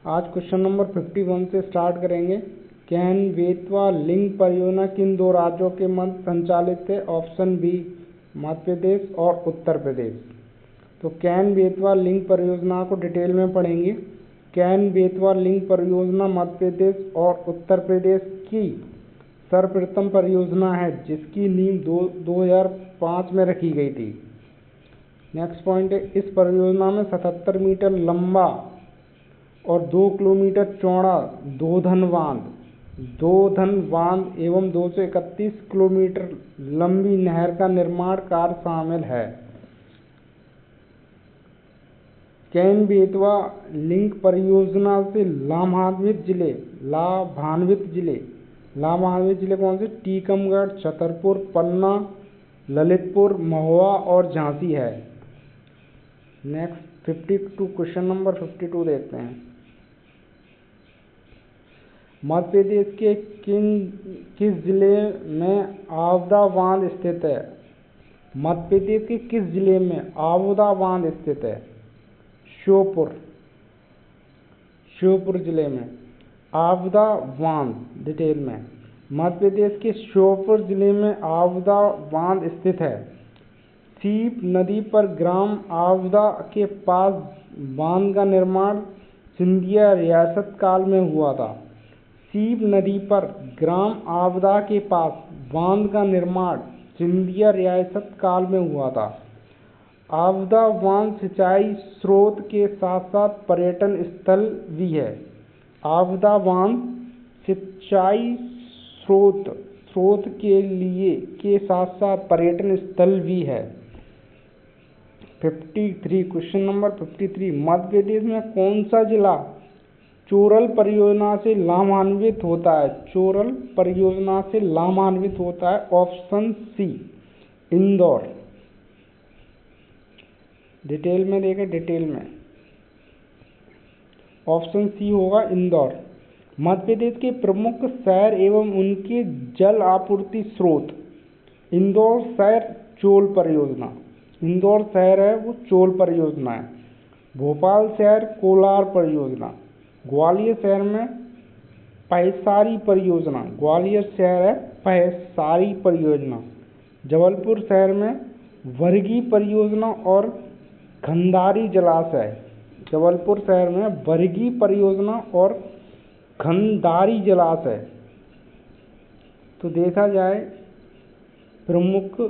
आज question number 51 से start करेंगे। कैन बेतवा लिंक परियोजना किन दो राज्यों के मध्य संचालित है? ऑप्शन बी मध्य प्रदेश और उत्तर प्रदेश। तो कैन बेतवा लिंक परियोजना को डिटेल में पढ़ेंगे। कैन बेतवा लिंक परियोजना मध्य प्रदेश और उत्तर प्रदेश की सर्वप्रथम परियोजना है जिसकी नींव 2005 में रखी गई थी। नेक्स्ट पॉइंट है, इस परियोजना में 77 मीटर लंबा और 2 किलोमीटर चौड़ा दोधन बांध एवं 231 किलोमीटर लंबी नहर का निर्माण कार्य शामिल है। कैन बेतवा लिंक परियोजना से लाभान्वित जिले कौन से? टीकमगढ़, छतरपुर, पन्ना, ललितपुर, महुआ और झांसी है। नेक्स्ट 52 क्वेश्चन नंबर 52 देखते हैं। मध्य प्रदेश के किस जिले में आवदा बांध स्थित है? मध्य प्रदेश के किस जिले में आवदा बांध स्थित है? श्योपुर जिले में आवदा बांध। डिटेल में, मध्य प्रदेश के श्योपुर जिले में आवदा बांध स्थित है। सीप नदी पर ग्राम आवदा के पास बांध का निर्माण सिंधिया रियासत काल में हुआ था। सीप नदी पर ग्राम आवदा के पास बांध का निर्माण सिंधिया रियासत काल में हुआ था। आवदा बांध सिंचाई स्रोत के साथ साथ पर्यटन स्थल भी है। आवदा बांध सिंचाई स्रोत के साथ साथ पर्यटन स्थल भी है। 53 क्वेश्चन नंबर 53, मध्य प्रदेश में कौन सा जिला चोरल परियोजना से लाभान्वित होता है? चोरल परियोजना से लाभान्वित होता है। Option C Indore. डिटेल में देखें, डिटेल में ऑप्शन सी होगा इंदौर। मध्य प्रदेश के प्रमुख शहर एवं उनके जल आपूर्ति स्रोत। इंदौर शहर चोल परियोजना, इंदौर शहर है वो चोल परियोजना है। भोपाल शहर कोलार परियोजना। ग्वालियर शहर में पैसारी परियोजना, ग्वालियर शहर है पैसारी परियोजना। जबलपुर शहर में वर्गी परियोजना और खंडारी जलाशय। जबलपुर शहर में वर्गी परियोजना और खंडारी जलाशय। तो देखा जाए प्रमुख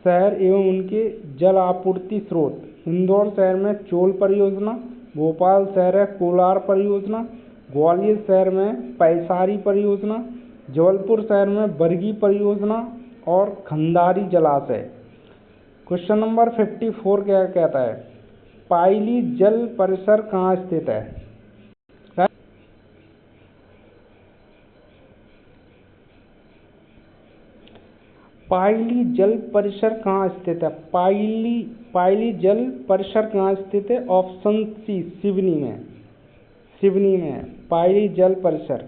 शहर एवं उनके जल आपूर्ति स्रोत। इंदौर शहर में चोल परियोजना, भोपाल शहर है कोलार परियोजना, ग्वालियर शहर में पैसारी परियोजना, जबलपुर शहर में बरगी परियोजना और खंडारी जलाशय। क्वेश्चन नंबर 54 क्या कहता है? पाइली जल परिसर कहाँ स्थित है? पाइली जल परिसर कहाँ स्थित है? पाइली जल परिसर कहाँ स्थित है? ऑप्शन सी सिवनी में पाइली जल परिसर।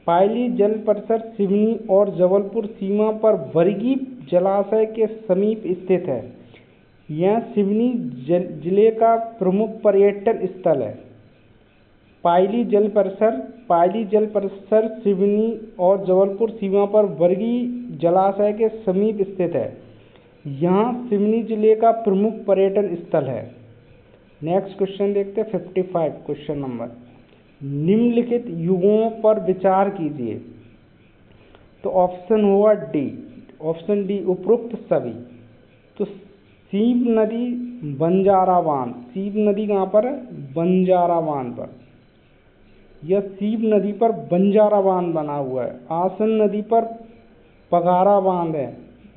पाइली जल परिसर सिवनी और जबलपुर सीमा पर वर्गी जलाशय के समीप स्थित है। यह सिवनी जिले का प्रमुख पर्यटन स्थल है। पाइली जल परिसर सिवनी और जबलपुर सीमा पर वर्गी जलाशय के समीप स्थित है। यहाँ सिवनी जिले का प्रमुख पर्यटन स्थल है। नेक्स्ट क्वेश्चन देखते हैं 55 क्वेश्चन नंबर। निम्नलिखित युगों पर विचार कीजिए। तो ऑप्शन होगा डी, ऑप्शन डी उपरोक्त सभी। तो सीप नदी बंजारा बांध, सीप नदी कहाँ पर है? बंजारा बांध पर। यह सीप नदी पर बंजारा बांध बना हुआ है। आसन नदी पर पगारा बांध है।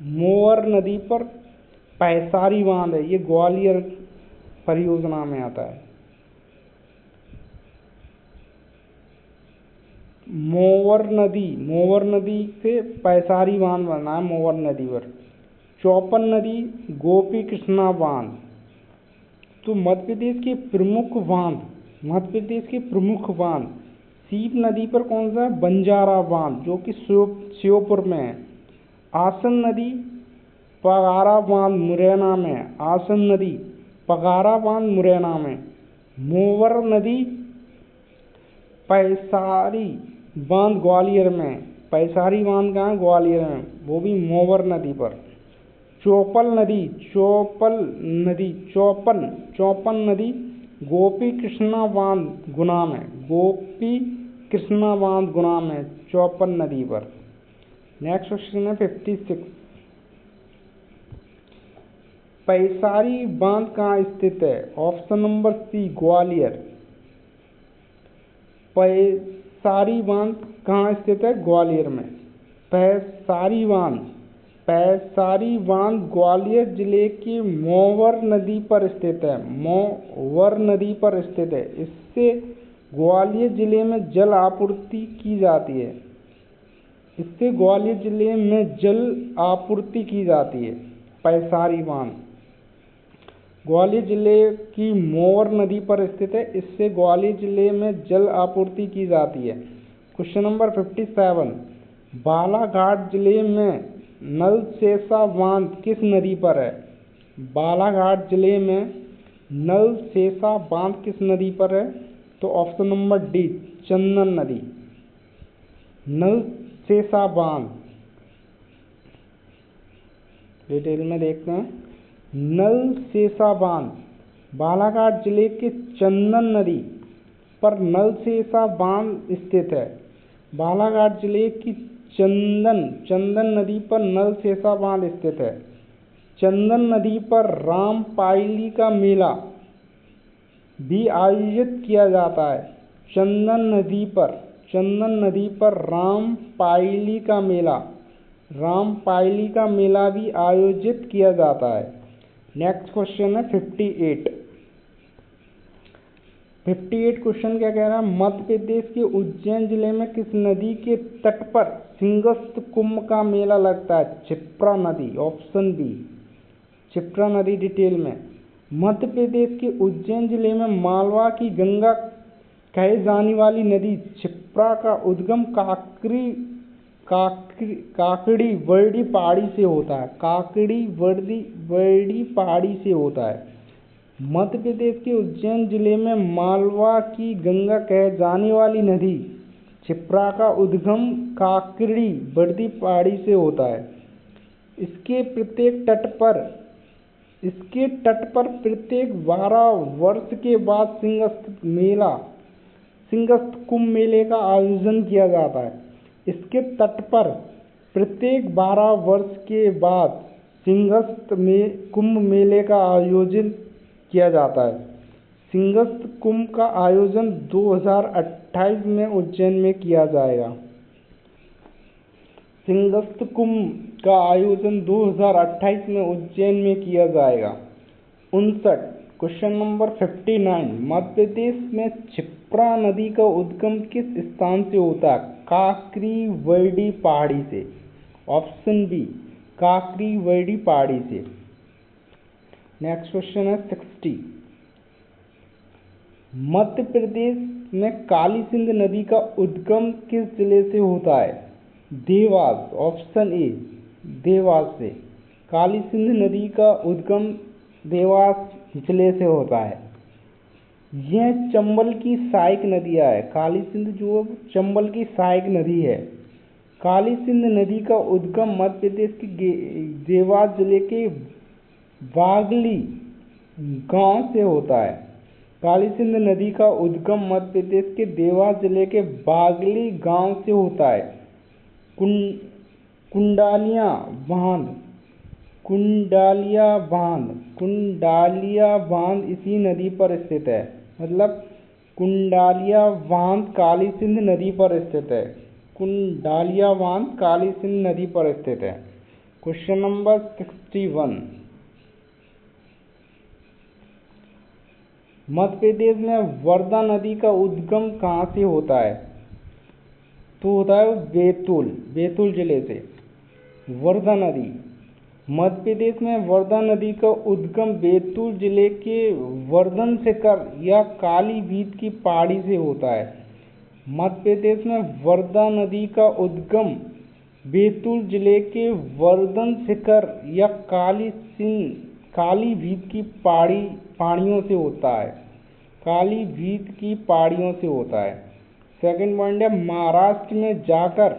मोवर नदी पर पैसारी बांध है, ये ग्वालियर परियोजना में आता है। मोवर नदी से पैसारी बांध बना है मोवर नदी पर। चौपन नदी गोपी कृष्णा बांध। तो मध्य प्रदेश के प्रमुख बांध सीप नदी पर कौन सा है? बंजारा बांध जो कि श्योपुर में है। आसन नदी पगारा बांध मुरैना में है। आसन नदी पगारा बांध मुरैना में। मोवर नदी पैसारी बांध ग्वालियर में, पैसारी बांध कहाँ? ग्वालियर में, वो भी मोवर नदी पर। चौपल नदी गोपी कृष्णा बांध गुना में, गोपी कृष्णा बांध गुना में, चौपल नदी पर। नेक्स्ट क्वेश्चन है 56। पैसारी बांध कहाँ स्थित है? Option number C Gwalior. Paisari बांध कहाँ स्थित है? ग्वालियर में। पैसारी बांध ग्वालियर जिले की मोवर नदी पर स्थित है, मोवर नदी पर स्थित है। इससे ग्वालियर जिले में जल आपूर्ति की जाती है, इससे ग्वालियर जिले में जल आपूर्ति की जाती है। पैसारी बांध ग्वालियर जिले की मोवर नदी पर स्थित है, इससे ग्वालियर जिले में जल आपूर्ति की जाती है। Question number 57। बालाघाट जिले में नलसेसा बांध किस नदी पर है? बालाघाट जिले में नलसेसा बांध किस नदी पर है? तो ऑप्शन नंबर डी चंदन नदी। नलसेसा बांध, डिटेल में देखते हैं। नलसेसा बांध बालाघाट जिले के चंदन नदी पर नलसेसा बांध स्थित है। बालाघाट जिले की चंदन नदी पर नलसेसा बांध स्थित है। चंदन नदी पर रामपायली का मेला भी आयोजित किया जाता है। चंदन नदी पर रामपायली का मेला भी आयोजित किया जाता है। नेक्स्ट क्वेश्चन है 58। 58 क्वेश्चन क्या कह रहा है? मध्य प्रदेश के उज्जैन जिले में किस नदी के तट पर सिंहस्थ कुंभ का मेला लगता है? क्षिप्रा नदी, ऑप्शन बी क्षिप्रा नदी। डिटेल में, मध्य प्रदेश के उज्जैन जिले में मालवा की गंगा कहे जाने वाली नदी क्षिप्रा का उद्गम काकड़ी वर्दी पहाड़ी से होता है। काकड़ी वर्दी पहाड़ी से होता है। मध्य प्रदेश के उज्जैन जिले में मालवा की गंगा कहे जाने वाली नदी क्षिप्रा का उद्गम काकड़ी वर्दी पहाड़ी से होता है। इसके तट पर प्रत्येक 12 वर्ष के बाद सिंहस्थ कुंभ मेले का आयोजन किया जाता है। इसके तट पर प्रत्येक 12 वर्ष के बाद सिंहस्थ कुंभ मेले का आयोजन किया जाता है। सिंहस्थ कुंभ का आयोजन 2028 में उज्जैन में किया जाएगा। सिंहस्थ कुंभ का आयोजन 2028 में उज्जैन में किया जाएगा। 59 क्वेश्चन नंबर 59। मध्य प्रदेश में क्षिप्रा नदी का उद्गम किस स्थान से होता है? काकड़ी वर्दी पहाड़ी से, ऑप्शन बी काकड़ी वर्दी पहाड़ी से। नेक्स्ट क्वेश्चन है 60। मध्य प्रदेश में काली सिंध नदी का उद्गम किस जिले से होता है? देवास, ऑप्शन ए देवास से। काली सिंध नदी का उद्गम देवास जिले से होता है। यह चंबल की सहायक नदियां है। काली सिंध जो चंबल की सहायक नदी है। काली सिंध नदी का उद्गम मध्य प्रदेश के देवास जिले के बागली गांव से होता है। काली सिंध नदी का उद्गम मध्य प्रदेश के देवास जिले के बागली गांव से होता है। कुंडालिया बांध इसी नदी पर स्थित है। मतलब कुंडालिया बांध काली सिंध नदी पर स्थित है। कुंडालिया बांध काली सिंध नदी पर स्थित है। Question number 61। मध्य प्रदेश में वर्धा नदी का उद्गम कहाँ से होता है? तो होता है बैतूल जिले से। वर्धा नदी, मध्य प्रदेश में वर्धा नदी का उद्गम बैतूल जिले के वर्धन शिखर या काली भीत की पहाड़ी से होता है। मध्य प्रदेश में वर्धा नदी का उद्गम बैतूल जिले के वर्धन शिखर या काली भीत की पहाड़ियों से होता है। काली भीत की पहाड़ियों से होता है। सेकंड पॉइंट है महाराष्ट्र में जाकर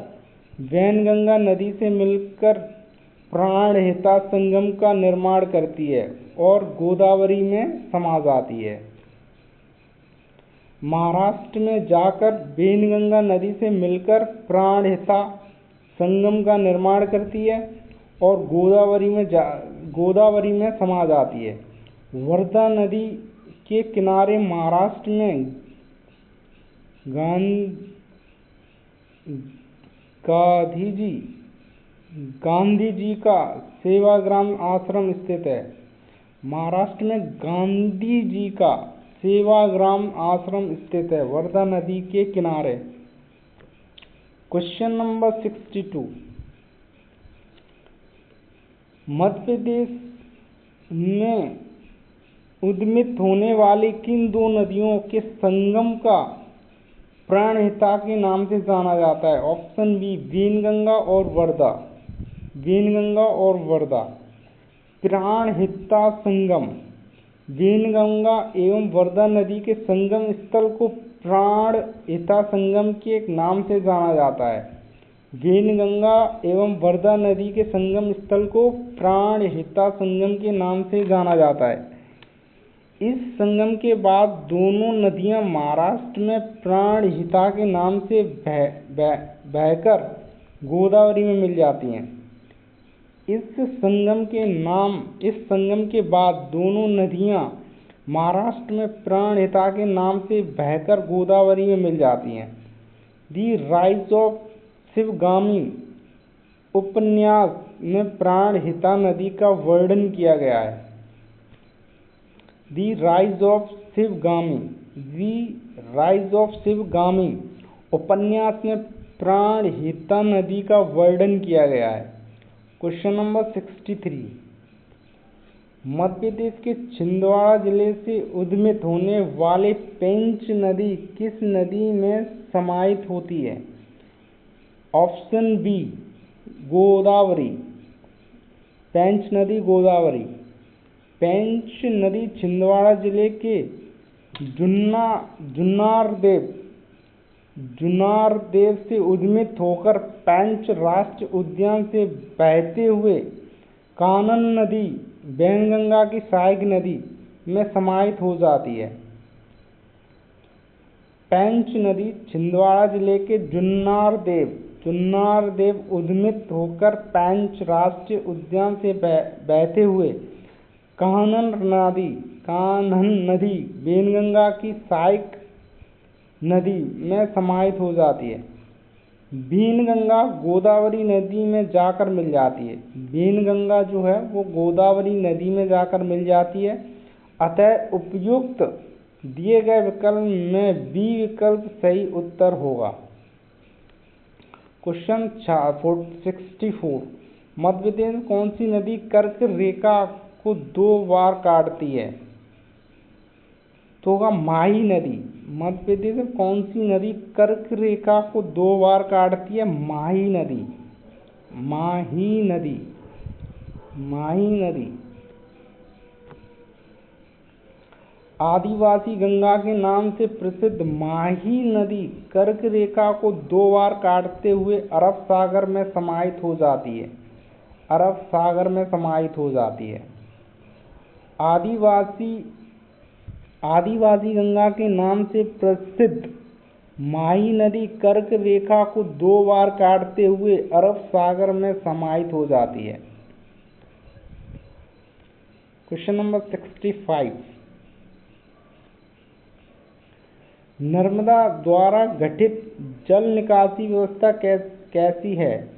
वैनगंगा नदी से मिलकर प्राणहिता संगम का निर्माण करती है और गोदावरी में समा जाती है। महाराष्ट्र में जाकर वैनगंगा नदी से मिलकर प्राणहिता संगम का निर्माण करती है और गोदावरी में समा जाती है। वर्धा नदी के किनारे महाराष्ट्र में गांधी जी का सेवाग्राम आश्रम स्थित है। महाराष्ट्र में गांधी जी का सेवाग्राम आश्रम स्थित है वर्धा नदी के किनारे। क्वेश्चन नंबर 62, मध्य प्रदेश में उद्गमित होने वाली किन दो नदियों के संगम का प्राणहिता के नाम से जाना जाता है? ऑप्शन बी वैनगंगा और वर्धा। वैनगंगा और वर्धा। प्राणहिता संगम, वैनगंगा एवं वर्धा नदी के संगम स्थल को प्राणहिता संगम के एक नाम से जाना जाता है। वैनगंगा एवं वर्धा नदी के संगम स्थल को प्राणहिता संगम के नाम से जाना जाता है। इस संगम के बाद दोनों नदियां महाराष्ट्र में प्राणहिता के नाम से बहकर गोदावरी में मिल जाती हैं। इस संगम के बाद दोनों नदियां महाराष्ट्र में प्राणहिता के नाम से बहकर गोदावरी में मिल जाती हैं। दी राइज ऑफ शिवगामी उपन्यास में प्राणहिता नदी का वर्णन किया गया है। दी राइज ऑफ शिवगामी उपन्यास में प्राणहिता नदी का वर्णन किया गया है। क्वेश्चन नंबर 63, मध्य प्रदेश के छिंदवाड़ा जिले से उद्गमित होने वाले पेंच नदी किस नदी में समाहित होती है? Option B Godavari. पेंच नदी गोदावरी। पेंच नदी छिंदवाड़ा जिले के जुन्नारदेव से उद्गमित होकर पेंच राष्ट्रीय उद्यान से बहते हुए कानन नदी वैनगंगा की सहायक नदी में समाहित हो जाती है। पेंच नदी छिंदवाड़ा जिले के जुन्नारदेव उद्गमित होकर पेंच राष्ट्रीय उद्यान से बहते हुए कान्ह नदी वैनगंगा की सहायक नदी में समाहित हो जाती है। वैनगंगा गोदावरी नदी में जाकर मिल जाती है। वैनगंगा जो है वो गोदावरी नदी में जाकर मिल जाती है। अतः उपयुक्त दिए गए विकल्प में बी विकल्प सही उत्तर होगा। क्वेश्चन 64, मध्य प्रदेश में कौन सी नदी कर्क रेखा को 2 बार काटती है? तो होगा माही नदी। मध्य प्रदेश में कौन सी नदी कर्क रेखा को 2 बार काटती है? माही नदी। आदिवासी गंगा के नाम से प्रसिद्ध माही नदी कर्क रेखा को 2 बार काटते हुए अरब सागर में समाहित हो जाती है। आदिवासी गंगा के नाम से प्रसिद्ध माही नदी कर्क रेखा को 2 बार काटते हुए अरब सागर में समाहित हो जाती है। क्वेश्चन नंबर 65, नर्मदा द्वारा गठित जल निकासी व्यवस्था कैसी है?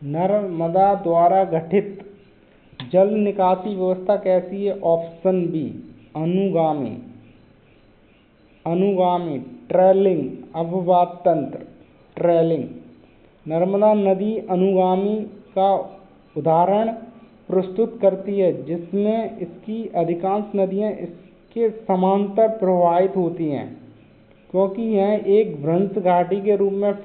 नर्मदा द्वारा गठित जल निकासी व्यवस्था कैसी है? ऑप्शन बी अनुगामी ट्रेलिंग अपवाद तंत्र। नर्मदा नदी अनुगामी का उदाहरण प्रस्तुत करती है, जिसमें इसकी अधिकांश नदियां इसके समांतर प्रवाहित होती हैं, क्योंकि यह एक भ्रंश घाटी के रूप में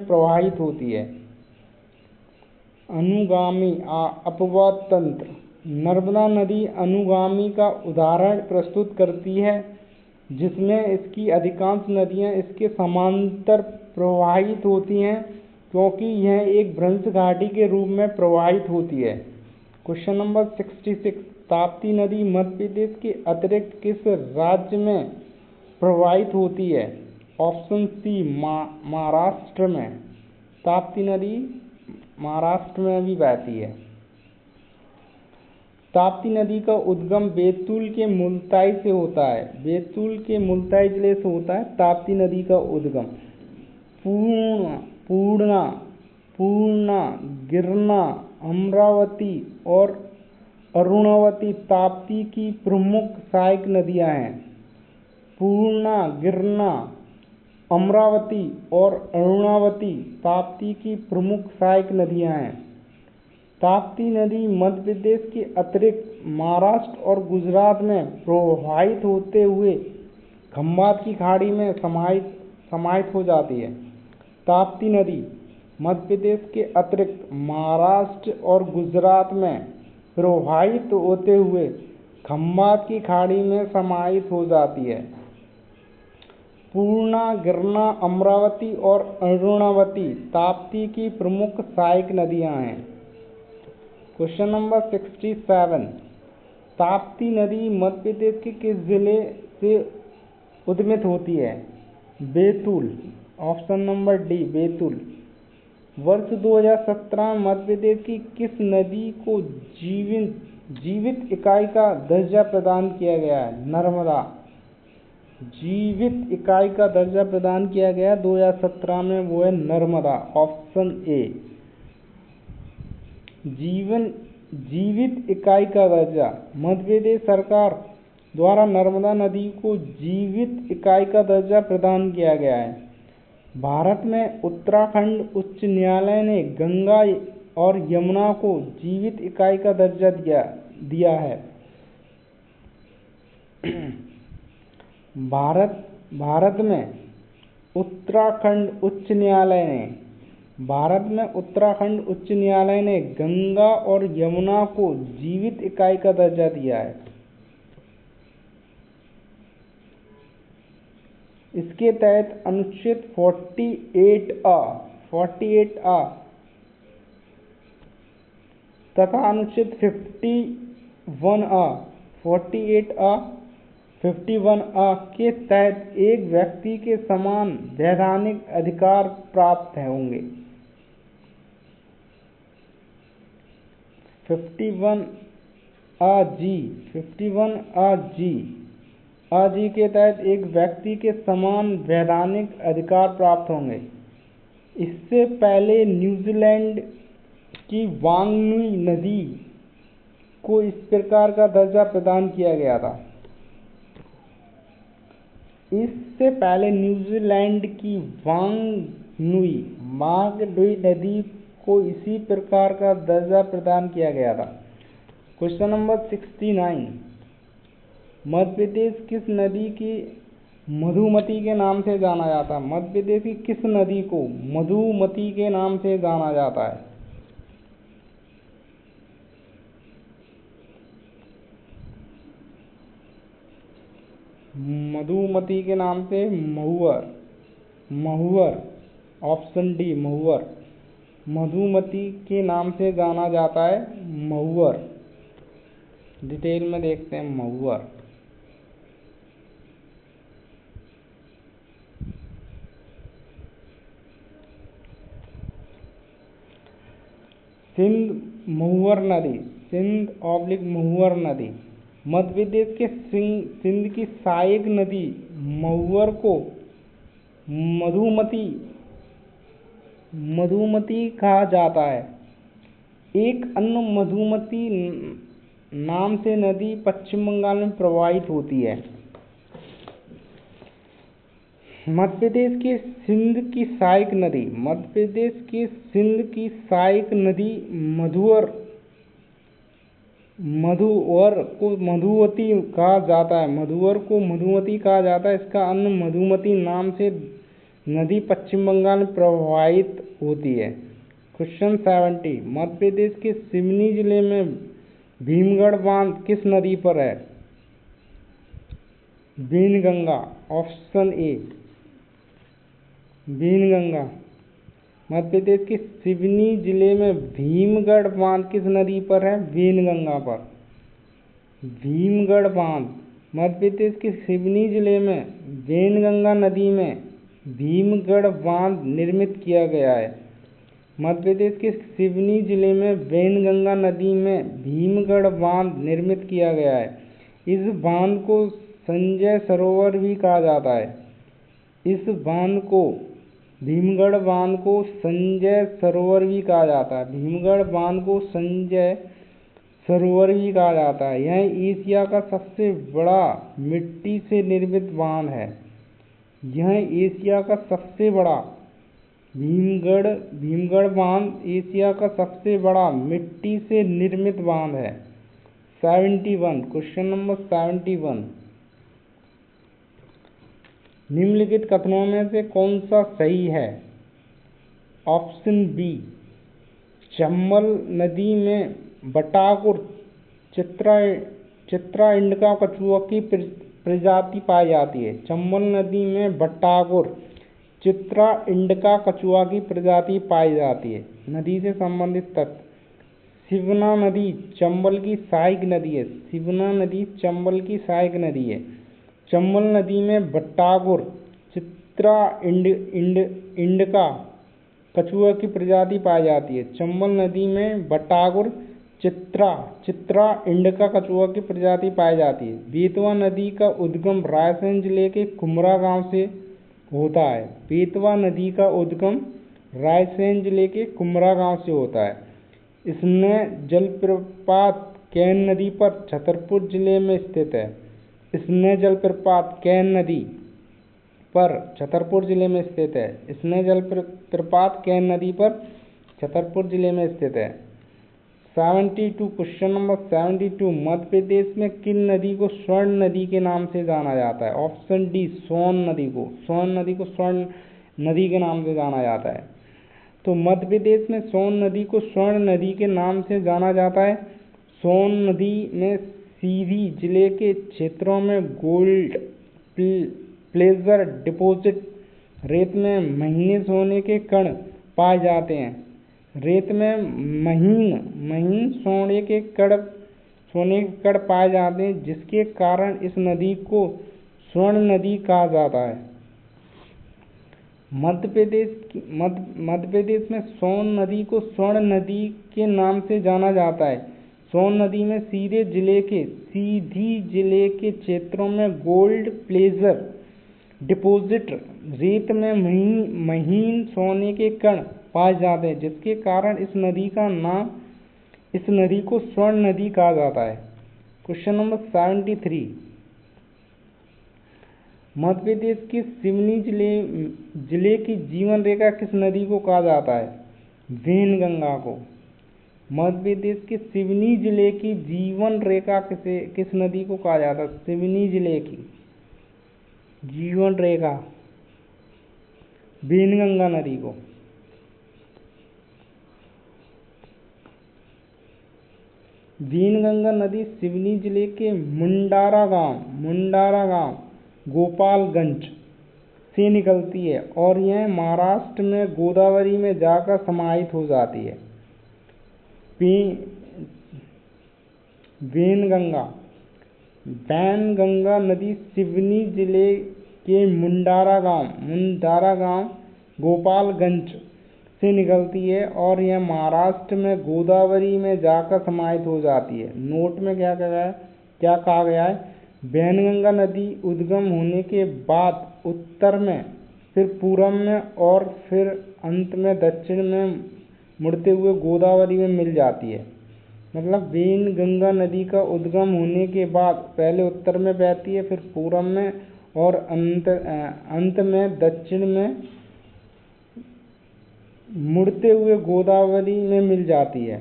प्रवाहित होती है। अनुगामी अपवाद तंत्र नर्मदा नदी अनुगामी का उदाहरण प्रस्तुत करती है, जिसमें इसकी अधिकांश नदियां इसके समांतर प्रवाहित होती हैं, क्योंकि यह एक भ्रंश घाटी के रूप में प्रवाहित होती है। क्वेश्चन नंबर 66, ताप्ती नदी मध्य प्रदेश के अतिरिक्त किस राज्य में प्रवाहित होती है? ऑप्शन सी, महाराष्ट्र में। ताप्ती नदी महाराष्ट्र में भी बहती है। ताप्ती नदी का उद्गम बैतूल के मुल्ताई से होता है। बैतूल के मुल्ताई जिले से होता है ताप्ती नदी का उद्गम। पूर्णा, गिरना, अमरावती और अरुणावती ताप्ती की प्रमुख सहायक नदियां हैं। पूर्णा, गिरना, अमरावती और अरुणावती ताप्ती की प्रमुख सहायक नदियां हैं। ताप्ती नदी मध्य प्रदेश के अतिरिक्त महाराष्ट्र और गुजरात में प्रवाहित होते हुए खंभात की खाड़ी में समाहित हो जाती है। ताप्ती नदी मध्य प्रदेश के अतिरिक्त महाराष्ट्र और गुजरात में प्रवाहित होते हुए खंभात की खाड़ी में समाहित हो जाती है। पूर्णा, गिरना, अमरावती और अरुणावती ताप्ती की प्रमुख सहायक नदियां हैं। क्वेश्चन नंबर 67, ताप्ती नदी मध्य प्रदेश के किस जिले से उद्गमित होती है? Betul. Option number D, Betul. वर्ष 2017 में मध्य प्रदेश की किस नदी को जीवित इकाई का दर्जा प्रदान किया गया है? नर्मदा। जीवित इकाई का दर्जा प्रदान किया गया 2017 में, वो है नर्मदा। Option A. जीवित इकाई का दर्जा। मध्य प्रदेश सरकार द्वारा नर्मदा नदी को जीवित इकाई का दर्जा प्रदान किया गया है। भारत में उत्तराखंड उच्च न्यायालय ने गंगा और यमुना को जीवित इकाई का दर्जा दिया है। भारत में उत्तराखंड उच्च न्यायालय ने गंगा और यमुना को जीवित इकाई का दर्जा दिया है। इसके तहत अनुच्छेद 48A तथा अनुच्छेद 51A के तहत एक व्यक्ति के समान वैधानिक अधिकार प्राप्त होंगे। 51A के तहत एक व्यक्ति के समान वैधानिक अधिकार प्राप्त होंगे। इससे पहले न्यूजीलैंड की वांगनुई नदी को इस प्रकार का दर्जा प्रदान किया गया था। इससे पहले न्यूजीलैंड की वांगनुई नदी को इसी प्रकार का दर्जा प्रदान किया गया था। क्वेश्चन नंबर 69, मध्य प्रदेश किस नदी की मधुमती के नाम से जाना जाता है? मध्य प्रदेश की किस नदी को मधुमती के नाम से जाना जाता है? मधुमती के नाम से महुवर। Option D, Mahuwar. मधुमती के नाम से जाना जाता है महुवर। डिटेल में देखते हैं महुवर। महुवर नदी मध्य प्रदेश के सिंध की सहायक नदी महुवर को मधुमती कहा जाता है। एक अन्य मधुमती नाम से नदी पश्चिम बंगाल में प्रवाहित होती है। मध्य प्रदेश के सिंध की सहायक नदी मधुवर को मधुमती कहा जाता है। मधुवर को मधुमती कहा जाता है। इसका अन्य मधुमती नाम से नदी पश्चिम बंगाल में प्रवाहित होती है। क्वेश्चन 70, मध्य प्रदेश के सिवनी जिले में भीमगढ़ बांध किस नदी पर है? बीनगंगा। Option A बीनगंगा। मध्य प्रदेश के सिवनी जिले में भीमगढ़ बांध किस नदी पर है? बीनगंगा पर। भीमगढ़ बांध मध्य प्रदेश के सिवनी जिले में वैनगंगा नदी में भीमगढ़ बांध निर्मित किया गया है। मध्य प्रदेश के सिवनी जिले में वैनगंगा नदी में भीमगढ़ बांध निर्मित किया गया है। इस बांध को संजय सरोवर भी कहा जाता है। इस बांध को भीमगढ़ बांध को संजय सरोवर भी कहा जाता है। भीमगढ़ बांध को संजय सरोवर भी कहा जाता है। यह एशिया का सबसे बड़ा मिट्टी से निर्मित बांध है। यह एशिया का सबसे बड़ा भीमगढ़ बांध एशिया का सबसे बड़ा मिट्टी से निर्मित बांध है। 71 क्वेश्चन नंबर 71 निम्नलिखित कथनों में से कौन सा सही है? ऑप्शन बी चंबल नदी में बटाकुर चित्रा इंडिका कछुआ की प्रजाति पाई जाती है। चंबल नदी में बटाकुर चित्रा इंडिका कछुआ की प्रजाति पाई जाती है। नदी से संबंधित तथ्य सिवना नदी चंबल की सहायक नदी है। सिवना नदी चंबल की सहायक नदी है। चंबल नदी में बटाकुर चित्रा इंडिका कछुआ की प्रजाति पाई जाती है। चंबल नदी में बटाकुर चित्रा इंडिका कछुआ की प्रजाति पाई जाती है। बेतवा नदी का उद्गम रायसेन जिले के कुमरा गांव से होता है। बेतवा नदी का उद्गम रायसेन जिले के कुमरा गांव से होता है। इसमें जलप्रपात कैन नदी पर छतरपुर जिले में स्थित है। इसमें जलप्रपात कैन नदी पर छतरपुर जिले में स्थित है। इसमें जलप्रपात कैन नदी पर छतरपुर जिले में स्थित है। 72 क्वेश्चन नंबर 72 मध्य प्रदेश में किन नदी को स्वर्ण नदी के नाम से जाना जाता है? ऑप्शन डी सोन नदी को स्वर्ण नदी के नाम से जाना जाता है। तो मध्य प्रदेश में सोन नदी को स्वर्ण नदी के नाम से जाना जाता है। सोन नदी में सीधी जिले के क्षेत्रों में गोल्ड प्लेजर डिपॉजिट रेत में महीन सोने के कण पाए जाते हैं। रेत में महीन सोने के कण पाए जाते हैं, जिसके कारण इस नदी को स्वर्ण नदी कहा जाता है। मध्य प्रदेश में सोन नदी को स्वर्ण नदी के नाम से जाना जाता है। सोन नदी में सीधी जिले के क्षेत्रों में गोल्ड प्लेजर डिपॉजिट रेत में महीन सोने के कण पाए जाते हैं, जिसके कारण इस नदी को स्वर्ण नदी कहा जाता है। क्वेश्चन नंबर 73 मध्य प्रदेश के सिवनी जिले की जीवन रेखा किस नदी को कहा जाता है? वैनगंगा को। मध्य प्रदेश के सिवनी जिले की जीवन रेखा किस नदी को कहा जाता है? सिवनी जिले की जीवन रेखा वैनगंगा नदी को। वैनगंगा नदी सिवनी जिले के मुंडारा गांव गोपालगंज से निकलती है और यह महाराष्ट्र में गोदावरी में जाकर समाहित हो जाती है। वैनगंगा नदी सिवनी जिले के मुंडारा गांव गोपालगंज से निकलती है और यह महाराष्ट्र में गोदावरी में जाकर समाहित हो जाती है। नोट में क्या कहा गया है? वैनगंगा नदी उद्गम होने के बाद उत्तर में, फिर पूरब में और फिर अंत में दक्षिण में मुड़ते हुए गोदावरी में मिल जाती है। मतलब वैनगंगा नदी का उद्गम होने के बाद पहले उत्तर में बहती है, फिर पूरब में और अंत में दक्षिण में मुड़ते हुए गोदावरी में मिल जाती है।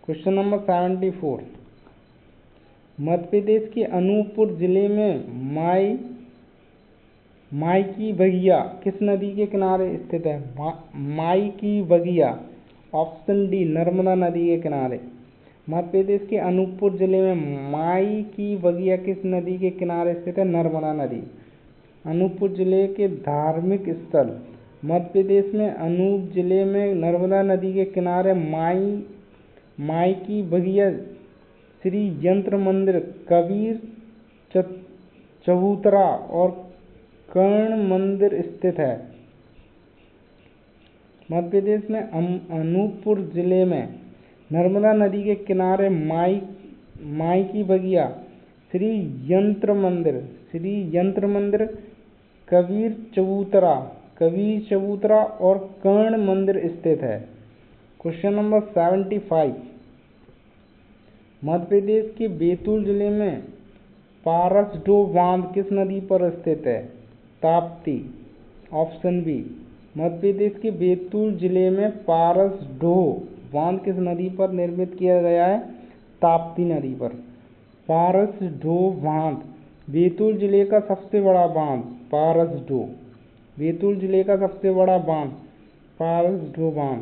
क्वेश्चन नंबर 74 मध्य प्रदेश के अनूपपुर जिले में माई की बगिया किस नदी के किनारे स्थित है? माई की बगिया ऑप्शन डी नर्मदा नदी के किनारे। मध्य प्रदेश के अनूपपुर जिले में माई की बगिया किस नदी के किनारे स्थित है? नर्मदा नदी। अनूपपुर जिले के धार्मिक स्थल। मध्य प्रदेश में अनूप जिले में नर्मदा नदी के किनारे माई की बगिया, श्री यंत्र मंदिर, कबीर चबूतरा और कर्ण मंदिर स्थित है। मध्य प्रदेश में अनूपपुर जिले में नर्मदा नदी के किनारे माई की बगिया, श्री यंत्र मंदिर, कबीर चबूतरा और कर्ण मंदिर स्थित है। Question number 75। मध्य प्रदेश के बैतूल जिले में पारसडोह बांध किस नदी पर स्थित है? ताप्ती। Option B. मध्य प्रदेश के बैतूल जिले में पारसडोह बांध किस नदी पर निर्मित किया गया है? ताप्ती नदी पर। पारसडोह बांध बैतूल जिले का सबसे बड़ा बांध पारसडोह। बैतूल जिले का सबसे बड़ा बांध पारसडोह बांध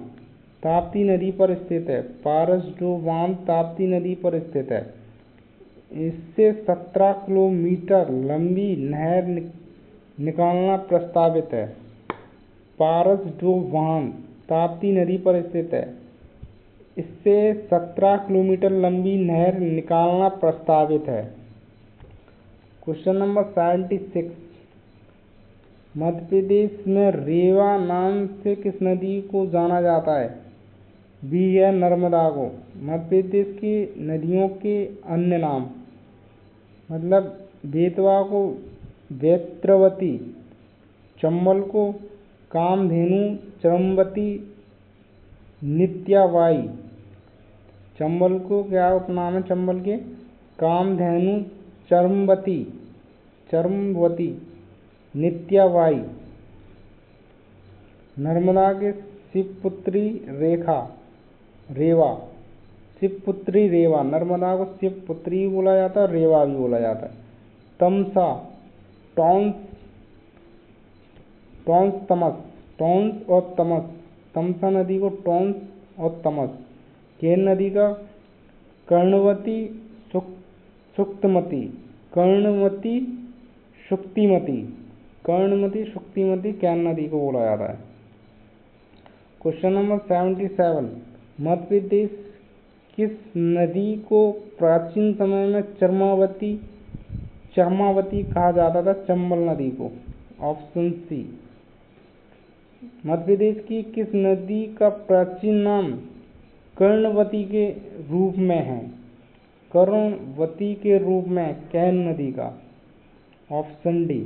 ताप्ती नदी पर स्थित है। पारसडोह बांध ताप्ती नदी पर स्थित है। इससे 17 किलोमीटर लंबी नहर निकालना प्रस्तावित है। पारसडोह बांध ताप्ती नदी पर स्थित है। इससे 17 किलोमीटर लंबी नहर निकालना प्रस्तावित है। Question number 76। मध्य प्रदेश में रेवा नाम से किस नदी को जाना जाता है? बी है नर्मदा को। मध्य प्रदेश की नदियों के अन्य नाम, मतलब बेतवा को बेत्रवती, चंबल को कामधेनु चरमवती, नित्याबाई। चंबल को क्या उपनाम है? चंबल के कामधेनु चरमवती, नित्याबाई। नर्मदा के शिवपुत्री रेवा। शिवपुत्री रेवा। नर्मदा को शिवपुत्री भी बोला जाता है और रेवा भी बोला जाता है। तमसा, टॉन्स और तमस। तमसा नदी को टॉन्स और तमस। केन नदी का कर्णवती, सुक्तिमती, केन नदी को बोला जाता है। Question number 77। मध्य प्रदेश किस नदी को प्राचीन समय में चरमावती कहा जाता था? चंबल नदी को। Option C. मध्य प्रदेश की किस नदी का प्राचीन नाम कर्णवती के रूप में है? कर्णवती के रूप में केन नदी का। Option D.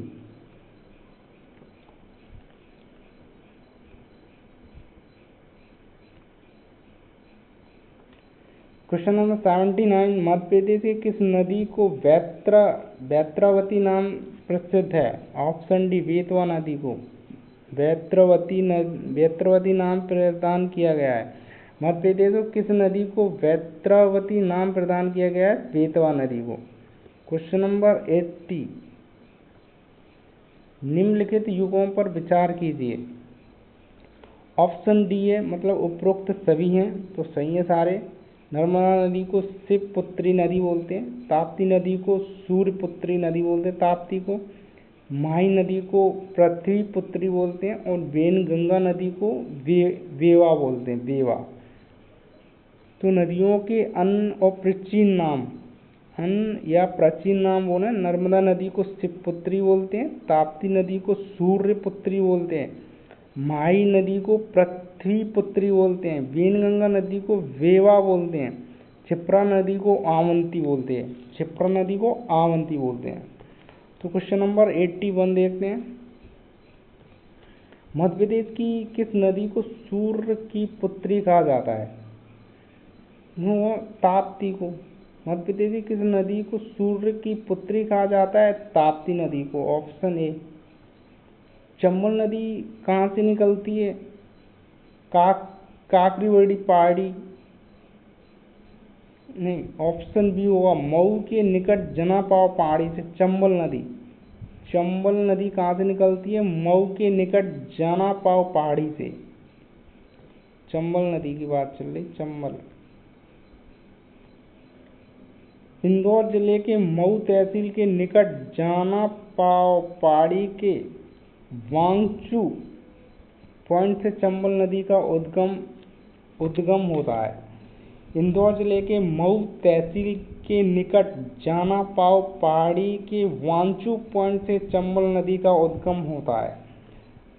Question number 79। मध्य प्रदेश की किस नदी को बेत्रावती नाम प्रसिद्ध है? ऑप्शन डी बेतवा नदी को बेत्रवती नाम प्रदान किया गया है। मध्य प्रदेश को किस नदी को बेत्रावती नाम प्रदान किया गया है? बेतवा नदी को। Question number 80। निम्नलिखित युगों पर विचार कीजिए। ऑप्शन डी है, मतलब उपरोक्त सभी हैं तो सही है सारे। नर्मदा नदी को शिवपुत्री नदी बोलते हैं। ताप्ती नदी को सूर्यपुत्री नदी बोलते हैं ताप्ती को। माही नदी को पृथ्वीपुत्री बोलते हैं और वेनगंगा नदी को वेवा बोलते हैं, वेवा। तो नदियों के अन्य और प्राचीन नाम बोले। नर्मदा नदी को शिवपुत्री बोलते हैं, ताप्ती नदी को सूर्यपुत्री बोलते हैं, माही नदी को पृथ्वीपुत्री बोलते हैं, वेनगंगा नदी को वेवा बोलते हैं, क्षिप्रा नदी को आवंती बोलते हैं। तो क्वेश्चन नंबर 81 देखते हैं। मध्य प्रदेश की किस नदी को सूर्य की पुत्री कहा जाता है? वो ताप्ती को। मध्य प्रदेश की किस नदी को सूर्य की पुत्री कहा जाता है? ताप्ती नदी को। Option A. चंबल नदी कहाँ से निकलती है? काकरीबड़ी पहाड़ी नहीं, ऑप्शन बी होगा मऊ के निकट जनापाव पहाड़ी से चंबल नदी कहाँ से निकलती है? मऊ के निकट जनापाव पहाड़ी से। चंबल नदी की बात चल रही, चंबल। इंदौर जिले के मऊ तहसील के निकट जाना पहाड़ी के वांगचू पॉइंट से चंबल नदी का उद्गम होता है। इंदौर जिले के मऊ तहसील के निकट जाना पहाड़ी के वांगचू पॉइंट से चंबल नदी का उद्गम होता है।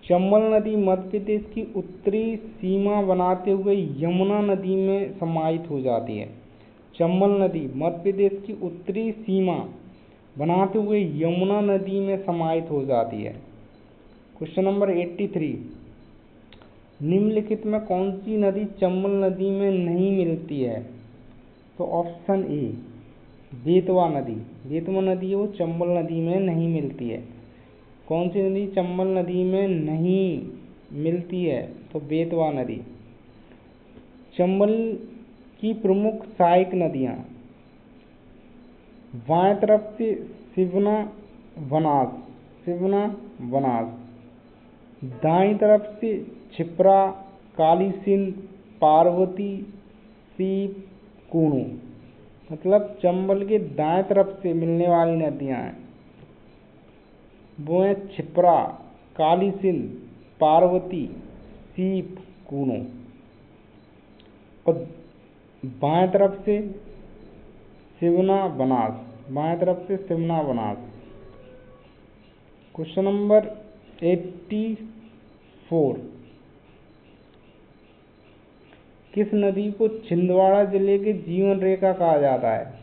चंबल नदी मध्य प्रदेश की उत्तरी सीमा बनाते हुए यमुना नदी में समाहित हो जाती है। चंबल नदी मध्य प्रदेश की उत्तरी सीमा बनाते हुए यमुना नदी में समाहित हो जाती है। क्वेश्चन नंबर 83, निम्नलिखित में कौन सी नदी चंबल नदी में नहीं मिलती है? तो ऑप्शन ए बेतवा नदी। बेतवा नदी वो चंबल नदी में नहीं मिलती है। कौन सी नदी चंबल नदी में नहीं मिलती है? तो बेतवा नदी। चंबल की प्रमुख सहायक नदियाँ, बाएं तरफ से सिवना बनास, दाईं तरफ से छिप्रा, काली सिंध, पार्वती, सीप, कूणू। मतलब चंबल के दाएं तरफ से मिलने वाली नदियाँ हैं वो हैं छिप्रा, काली सिंध, पार्वती, सीप, कूणू। और बाएं तरफ से सिवना बनास। क्वेश्चन नंबर 84, किस नदी को छिंदवाड़ा जिले की जीवन रेखा कहा जाता है?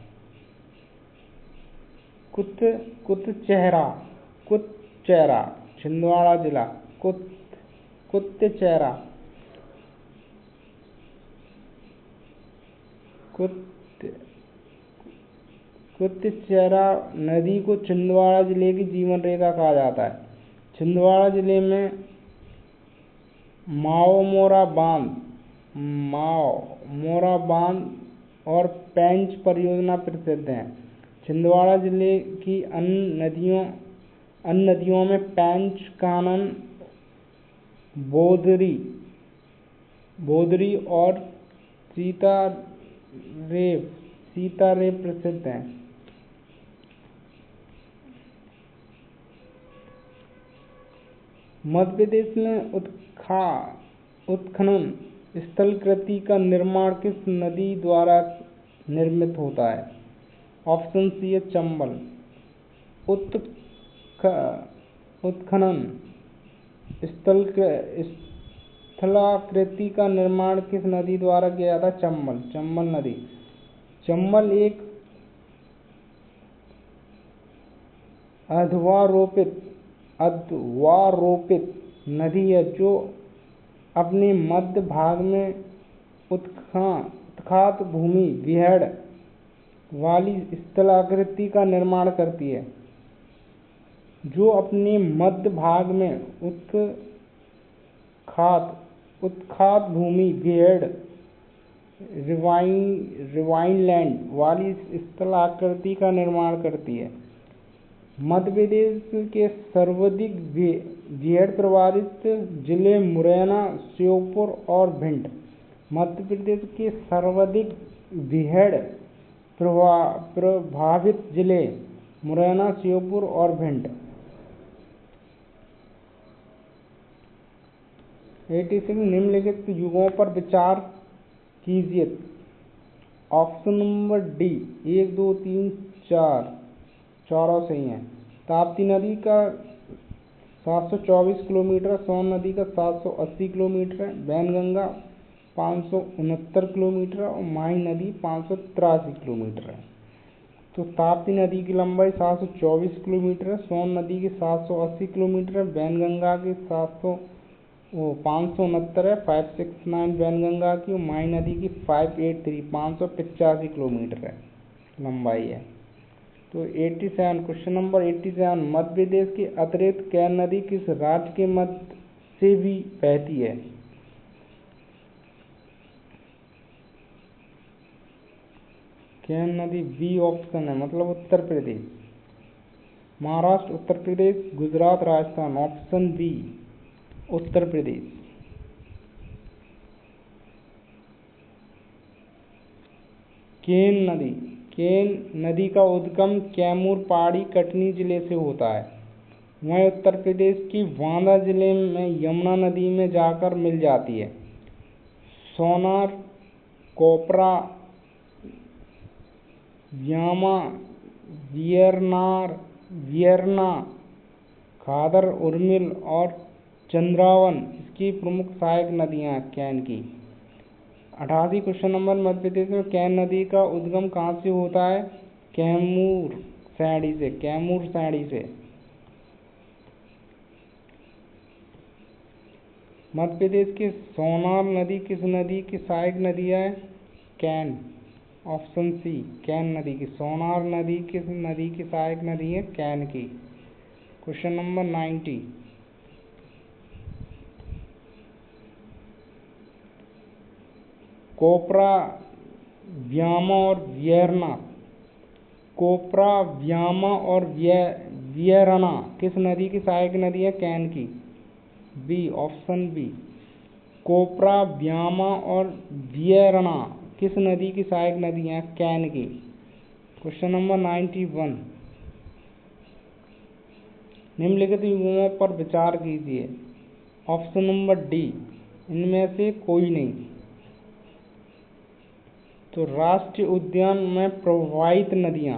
कुत्चेहरा, छिंदवाड़ा जिला, कुत्चेहरा, कुत्चेहरा नदी को छिंदवाड़ा जिले की जीवन रेखा कहा जाता है। छिंदवाड़ा जिले में माओ मोरा बांध और पेंच परियोजना प्रसिद्ध हैं। छिंदवाड़ा जिले की अन्य नदियों में पेंच, कानन, बोदरी और सीतारेव प्रसिद्ध हैं। मध्य प्रदेश में उत्खनन स्थलाकृति का निर्माण किस नदी द्वारा निर्मित होता है? ऑप्शन सी है चंबल। उत्खनन स्थलाकृति का निर्माण किस नदी द्वारा किया जाता है? चंबल नदी। चंबल एक अध्वारोपित नदी है जो अपने मध्य भाग में उत्खात भूमि विहड़ वाली स्थलाकृति का निर्माण करती है। जो अपने मध्य भाग में उत्खात भूमि विहड़ रिवाइनलैंड वाली स्थलाकृति का निर्माण करती है। मध्य प्रदेश के सर्वाधिक विहड़ प्रभावित जिले मुरैना, श्योपुर और भिंड। मध्य प्रदेश के सर्वाधिक विहड़ प्रभावित जिले मुरैना, श्योपुर और भिंड। 86, निम्नलिखित युगों पर विचार कीजिए। ऑप्शन नंबर डी 1, 2, 3, 4 चारों सही हैं। ताप्ती नदी का 724 किलोमीटर, सोन नदी का 780 किलोमीटर है, वैनगंगा 569 किलोमीटर और माही नदी 583 किलोमीटर है। तो ताप्ती नदी की लंबाई 724 किलोमीटर है, सोन नदी की 780 किलोमीटर है, वैनगंगा की 569 है, 569 वैनगंगा की, और माही नदी की 585 किलोमीटर है लंबाई है। तो 87, क्वेश्चन नंबर 87, मध्य प्रदेश के अतिरिक्त कैन नदी किस राज्य के मध्य से भी बहती है? कैन नदी बी ऑप्शन है, मतलब उत्तर प्रदेश, महाराष्ट्र, उत्तर प्रदेश, गुजरात, राजस्थान। Option B Uttar Pradesh. केन केन नदी का उद्गम कैमूर पहाड़ी कटनी जिले से होता है। वह उत्तर प्रदेश की बांदा जिले में यमुना नदी में जाकर मिल जाती है। सोनार, कोपरा, व्यामा, वियरना, खादर, उर्मिल और चंद्रावन इसकी प्रमुख सहायक नदियां कैन की। 88 क्वेश्चन नंबर, मध्य प्रदेश में कैन नदी का उद्गम कहाँ से होता है? कैमूर सैंडी से। मध्य प्रदेश की सोनार नदी किस नदी की सहायक नदी है? कैन। ऑप्शन सी, कैन नदी की। सोनार नदी किस नदी की सहायक नदी है? कैन की। क्वेश्चन नंबर 90, कोपरा, व्यामा और वियरना किस नदी की सहायक नदी है? कैन की। बी, ऑप्शन बी, कोपरा, व्यामा और वियरना किस नदी की सहायक नदी है? कैन की। क्वेश्चन नंबर 91, निम्नलिखित युग्मों पर विचार कीजिए। ऑप्शन नंबर डी, इनमें से कोई नहीं। तो राष्ट्रीय उद्यान में प्रवाहित नदियां,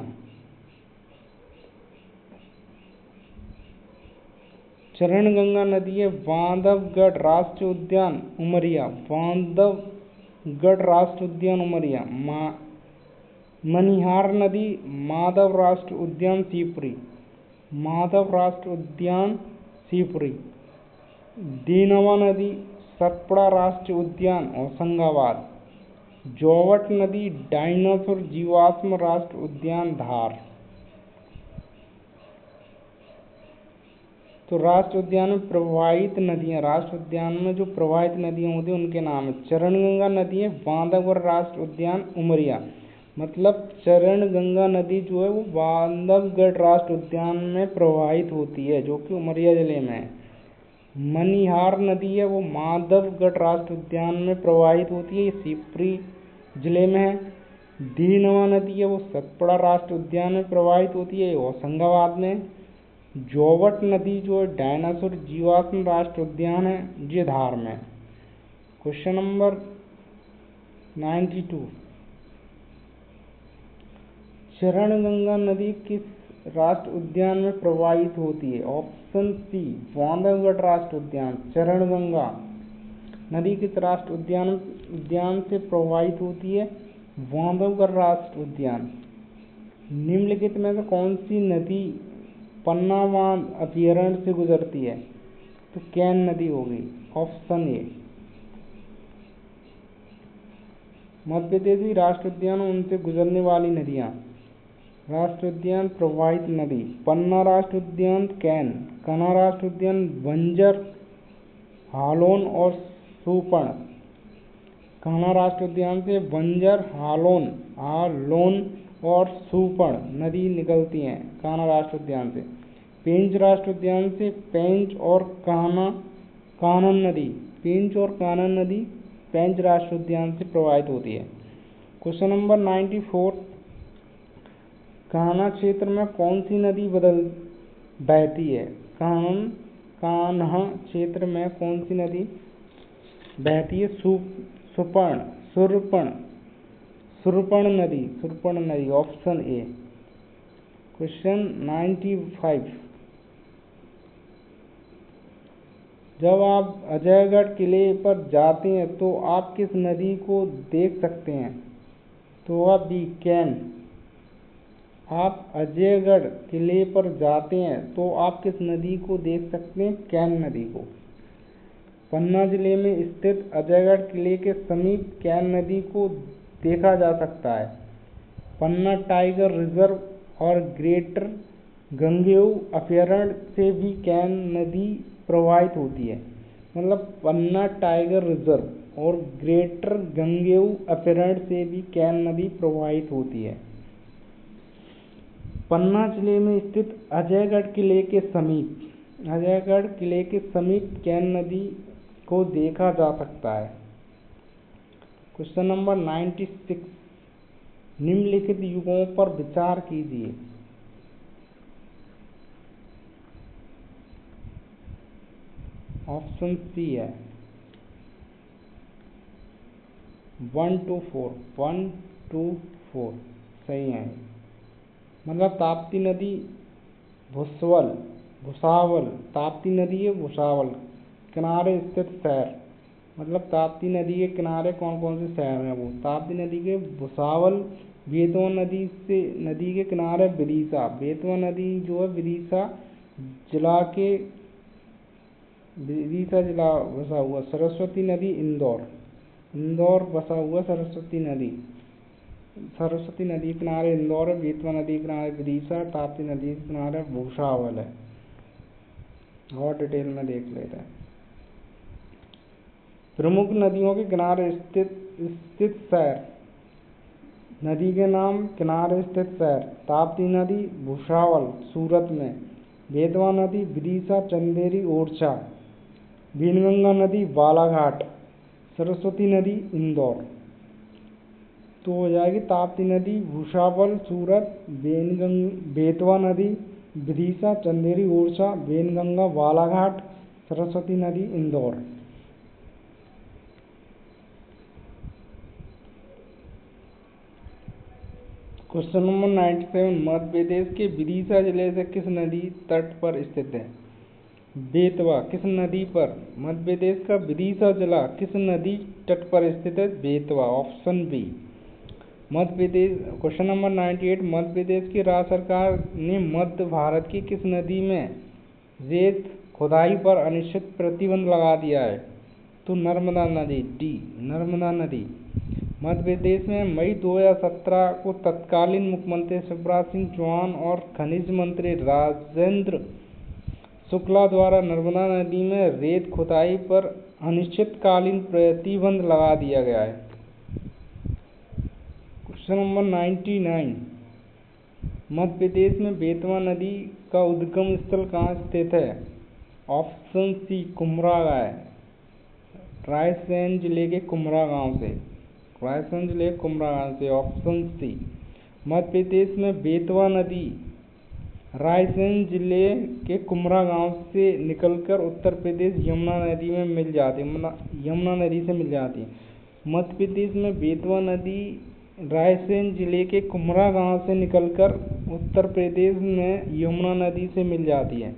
चरणगंगा नदी है बांधवगढ़ राष्ट्रीय उद्यान उमरिया, मनिहार नदी माधव राष्ट्रीय उद्यान शिवपुरी, दीनवा नदी सतपुड़ा राष्ट्रीय उद्यान होशंगाबाद, जोवट नदी डायनासोर जीवाश्म राष्ट्रीय उद्यान धार। तो राष्ट्रीय उद्यान में प्रवाहित नदियां, राष्ट्रीय उद्यान में जो प्रवाहित नदियां होती हैं उनके नाम है। चरणगंगा नदी है बांधवगढ़ राष्ट्रीय उद्यान उमरिया, मतलब चरणगंगा नदी जो है वो बांधवगढ़ राष्ट्रीय उद्यान में प्रवाहित होती है, जो कि उमरिया जिले में है। मनिहार नदी है वो माधवगढ़ राष्ट्रीय उद्यान में प्रवाहित होती है, ये शिवपुरी जिले में है। दीनवा नदी है वो सतपुड़ा राष्ट्रीय उद्यान में प्रवाहित होती है, ये होशंगाबाद में। जोवट नदी जो है डायनासोर जीवाश्म राष्ट्रीय उद्यान है, ये धार में। क्वेश्चन नंबर 92, चरणगंगा नदी किस राष्ट्रीय उद्यान में प्रवाहित होती है? ऑप्शन सी, बांधवगढ़ राष्ट्रीय उद्यान। चरणगंगा नदी किस राष्ट्रीय उद्यान से प्रवाहित होती है? बांधवगढ़ राष्ट्रीय उद्यान। निम्नलिखित में से कौन सी नदी पन्ना बांध अभयारण्य से गुजरती है? तो कैन नदी होगी, ऑप्शन ए। मध्य प्रदेश राष्ट्रीय उद्यान उनसे गुजरने वाली नदियां, राष्ट्रीय उद्यान प्रवाहित नदी, पन्ना राष्ट्रीय उद्यान कैन, कान्हा राष्ट्रीय उद्यान बंजर, हालोन और सूपण। कान्हा राष्ट्रीय उद्यान से बंजर, हालोन और सूपण नदी निकलती हैं कान्हा राष्ट्रीय उद्यान से। पेंच राष्ट्रीय उद्यान से पेंच और कानन नदी पेंच राष्ट्रीय उद्यान से प्रवाहित होती है। क्वेश्चन नंबर 94, कान्हा क्षेत्र में कौन सी नदी बहती है? कान्हा क्षेत्र में कौन सी नदी बहती है? सुरपण नदी, ऑप्शन ए। क्वेश्चन 95, जब आप अजयगढ़ किले पर जाते हैं तो आप किस नदी को देख सकते हैं? तो होगा बी, कैन। आप अजयगढ़ किले पर जाते हैं तो आप किस नदी को देख सकते हैं? कैन नदी को। पन्ना जिले में स्थित अजयगढ़ किले के समीप कैन नदी को देखा जा सकता है। पन्ना टाइगर रिजर्व और ग्रेटर गंगेऊ अभयारण्य से भी कैन नदी प्रवाहित होती है, मतलब पन्ना टाइगर रिजर्व और ग्रेटर गंगेऊ अभयारण्य से भी कैन नदी प्रवाहित होती है। पन्ना जिले में स्थित अजयगढ़ किले के समीप कैन नदी को देखा जा सकता है। क्वेश्चन नंबर 96, निम्नलिखित युगों पर विचार कीजिए। ऑप्शन सी है 1 to 4, 1 to 4 सही है। मतलब ताप्ती नदी भुसावल, ताप्ती नदी है भुसावल किनारे स्थित शहर। मतलब ताप्ती नदी के किनारे कौन कौन से शहर हैं? वो ताप्ती नदी के भुसावल, बेतवा नदी के किनारे विदिशा। बेतवा नदी जो है विदिशा जिला बसा हुआ। सरस्वती नदी इंदौर बसा हुआ। सरस्वती नदी के किनारे इंदौर है। बेतवा नदी के किनारे विदिशा। ताप्ती नदी के किनारे भुसावल है। और डिटेल में देख लेते हैं। प्रमुख नदियों के किनारे स्थित शहर। नदी के नाम, किनारे स्थित शहर। ताप्ती नदी भुसावल सूरत में। बेतवा नदी विदिशा, चंदेरी, ओरछा। वैनगंगा नदी बालाघाट। सरस्वती नदी इंदौर। तो हो जाएगी ताप्ती नदी भुसावल सूरत, बेतवा नदी विदिशा, चंदेरी, ओरछा, वैनगंगा बालाघाट, सरस्वती नदी इंदौर। क्वेश्चन नंबर 97, मध्य प्रदेश के विदिशा जिले से किस नदी तट पर स्थित है? बेतवा किस नदी पर? मध्य प्रदेश का विदिशा जिला किस नदी तट पर स्थित है? Betwa, option B. Madhya Pradesh question number 98, Madhya Pradesh की राज्य सरकार ने मध्य भारत की किस नदी में रेत खुदाई पर अनिश्चित प्रतिबंध लगा दिया है? तो नर्मदा नदी, डी नर्मदा नदी। मध्य प्रदेश में मई 2017 को तत्कालीन मुख्यमंत्री शिवराज सिंह चौहान और खनिज मंत्री राजेंद्र शुक्ला द्वारा नर्मदा नदी में रेत खुदाई पर अनिश्चितकालीन प्रतिबंध लगा दिया गया है। क्वेश्चन नंबर 99, मध्य प्रदेश में बेतवा नदी का उद्गम स्थल कहाँ स्थित है? ऑप्शन सी कुमरा रायसेन जिले के कुमरा गांव से। Option C. मध्य प्रदेश में बेतवा नदी रायसेन जिले के कुमरा गांव से निकलकर उत्तर प्रदेश यमुना नदी में मिल जाती है। यमुना नदी से मिल जाती है। मध्य प्रदेश में बेतवा नदी रायसेन जिले के कुमरा गांव से निकलकर उत्तर प्रदेश में यमुना नदी से मिल जाती है।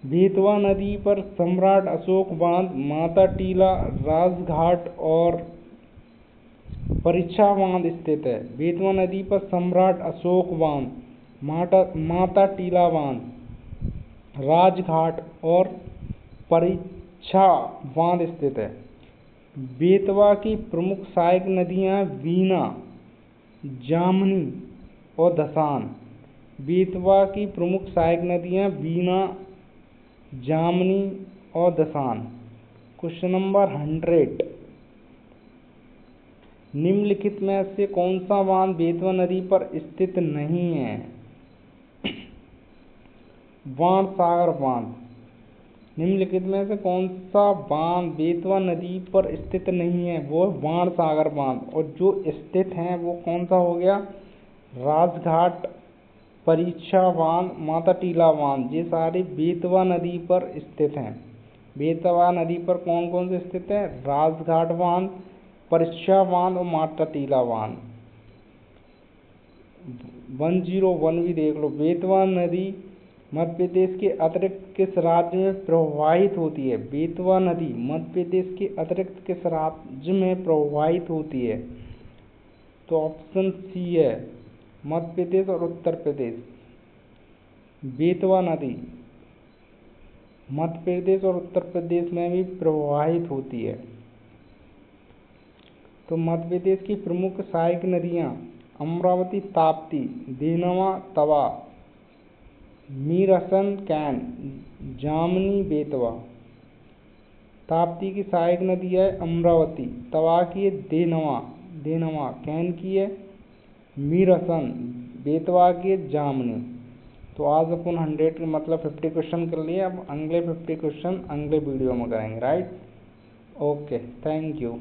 बेतवा नदी पर सम्राट अशोक बांध, माता टीला, राजघाट और परीक्षा बांध स्थित है। बेतवा नदी पर सम्राट अशोक बांध, माता टीला बांध, राजघाट और परीक्षा बांध स्थित है। बेतवा की प्रमुख सहायक नदियां वीणा, जामनी और धसान। बेतवा की प्रमुख सहायक नदियां वीणा, जामनी और धसान। क्वेश्चन नंबर 100, निम्नलिखित में से कौन सा बांध बेतवा नदी पर स्थित नहीं है? बाणसागर बांध। निम्नलिखित में से कौन सा बांध बेतवा नदी पर स्थित नहीं है? वो बाणसागर बांध। और जो स्थित हैं वो कौन सा हो गया? राजघाट, परीक्षा बांध, माता टीला बांध। ये सारे बेतवा नदी पर स्थित हैं। बेतवा नदी पर कौन कौन से स्थित है? राजघाट बांध, परीक्षा बांध और माता टीला बांध। 101 भी देख लो। बेतवा नदी मध्य प्रदेश के अतिरिक्त किस राज्य में प्रवाहित होती है? बेतवा नदी मध्य प्रदेश के अतिरिक्त किस राज्य में प्रवाहित होती है? तो ऑप्शन सी है मध्य प्रदेश और उत्तर प्रदेश। बेतवा नदी मध्य प्रदेश और उत्तर प्रदेश में भी प्रवाहित होती है। तो मध्य प्रदेश की प्रमुख सहायक नदियां अमरावती, ताप्ती, देनवा, तवा, मीरसन, कैन, जामनी, बेतवा। ताप्ती की सहायक नदी है अमरावती, तवा की है देनवा, कैन की है मीरसन, बेतवा की है जामनी। तो आज अपन 100 मतलब 50 क्वेश्चन कर लिए। अब अगले 50 क्वेश्चन अगले वीडियो में करेंगे, राइट? Okay, thank you.